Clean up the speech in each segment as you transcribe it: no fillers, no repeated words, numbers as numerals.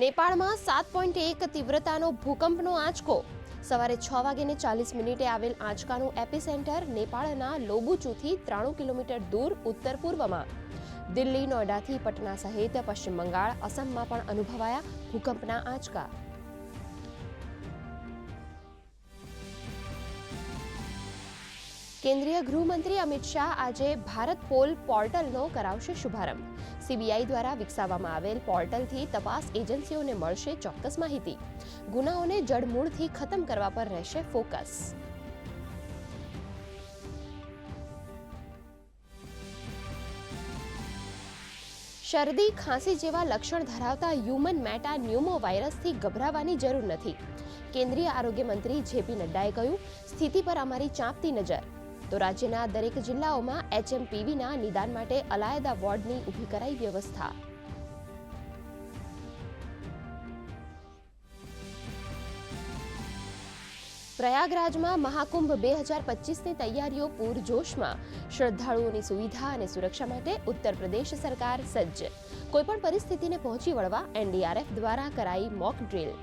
નેપાળમાં 7.1 તીવ્રતાનો ભૂકંપનો આંચકો. સવારે 6:40 આવેલ આંચકાનું એપિસેન્ટર નેપાળના લોબુચુથી 93 કિલોમીટર દૂર ઉત્તર પૂર્વમાં. દિલ્હી, નોઈડાથી પટના સહિત પશ્ચિમ બંગાળ, અસમમાં પણ અનુભવાયા ભૂકંપના આંચકા. કેન્દ્રીય ગૃહમંત્રી અમિત શાહ આજે ભારત પોલ પોર્ટલનો કરાવશે શુભારંભ. સીબીઆઈ દ્વારા વિકસાવવામાં આવેલ પોર્ટલથી તપાસ એજન્સીઓને મળશે ચોક્કસ માહિતી. ગુનાઓને જડમૂળથી ખતમ કરવા પર રહેશે ફોકસ. શરદી, ખાંસી જેવા લક્ષણ ધરાવતા હ્યુમન મેટા ન્યુમો વાયરસથી ગભરાવાની જરૂર નથી. કેન્દ્રીય આરોગ્ય મંત્રી જેપી નડ્ડાએ કહ્યું, સ્થિતિ પર અમારી ચાંપતી નજર. તો રાજ્યના દરેક જિલ્લાઓમાં HMPVના નિદાન માટે અલાયદા વોર્ડની ઊભી કરાઈ વ્યવસ્થા. પ્રયાગરાજમાં મહાકુંભ 2025ની તૈયારીઓ પૂરજોશમાં. શ્રદ્ધાળુઓની સુવિધા અને સુરક્ષા માટે ઉત્તર પ્રદેશ સરકાર સજ્જ. કોઈપણ પરિસ્થિતિને પહોંચી વળવા NDRF દ્વારા કરાઈ મોક ડ્રીલ.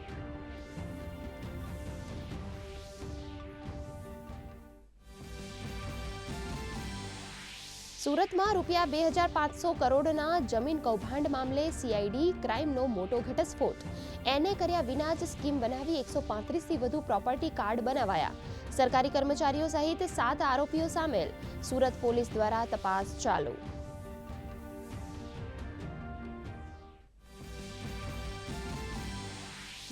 સુરતમાં ₹2,500 કરોડના જમીન કૌભાંડ મામલે CID ક્રાઇમનો મોટો ઘટસ્ફોટ. એને કર્યા વિના જ સ્કીમ બનાવી 135થી વધુ પ્રોપર્ટી કાર્ડ બનાવાયા. સરકારી કર્મચારીઓ સહિત 7 આરોપીઓ સામેલ. સુરત પોલીસ દ્વારા તપાસ ચાલુ.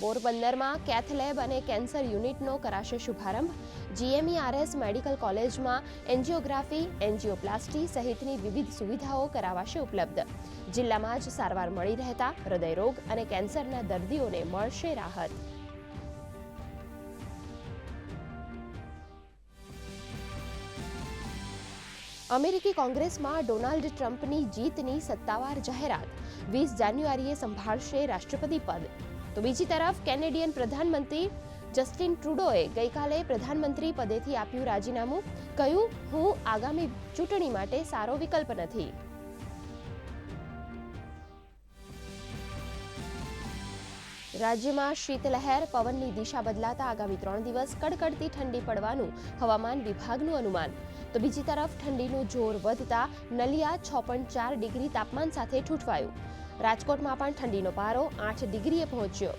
પોરબંદરમાં કેથ લેબ અને કેન્સર યુનિટનો કરાશે શુભારંભ. GMERS મેડિકલ કોલેજમાં એન્જિયોગ્રાફી, એન્જિયોપ્લાસ્ટી સહિતની વિવિધ સુવિધાઓ કરાવાશે ઉપલબ્ધ. જિલ્લામાં જ સારવાર મળી રહેતા હૃદયરોગ અને કેન્સરના દર્દીઓને મળશે રાહત. અમેરિકી કોંગ્રેસમાં ડોનાલ્ડ ટ્રમ્પની જીતની સત્તાવાર જાહેરાત. 20 જાન્યુઆરીએ સંભાળશે રાષ્ટ્રપતિ પદ. તો બીજી તરફ કેનેડિયન પ્રધાનમંત્રી જસ્ટિન ટ્રુડોએ ગઈકાલે પ્રધાનમંત્રી પદેથી આપ્યું રાજીનામું. કહ્યું, હું આગામી ચૂંટણી માટે સારો વિકલ્પ નથી. રાજ્યમાં શીતલહેર, પવનની દિશા બદલાતા આગામી 3 દિવસ કડકડતી ઠંડી પડવાનું હવામાન વિભાગનું અનુમાન. તો બીજી તરફ ઠંડીનું જોર વધતા નલિયા 6.4 ડિગ્રી તાપમાન સાથે ઠૂંઠવાયું. રાજકોટમાં પણ ઠંડીનો પારો 8 ડિગ્રીએ પહોંચ્યો.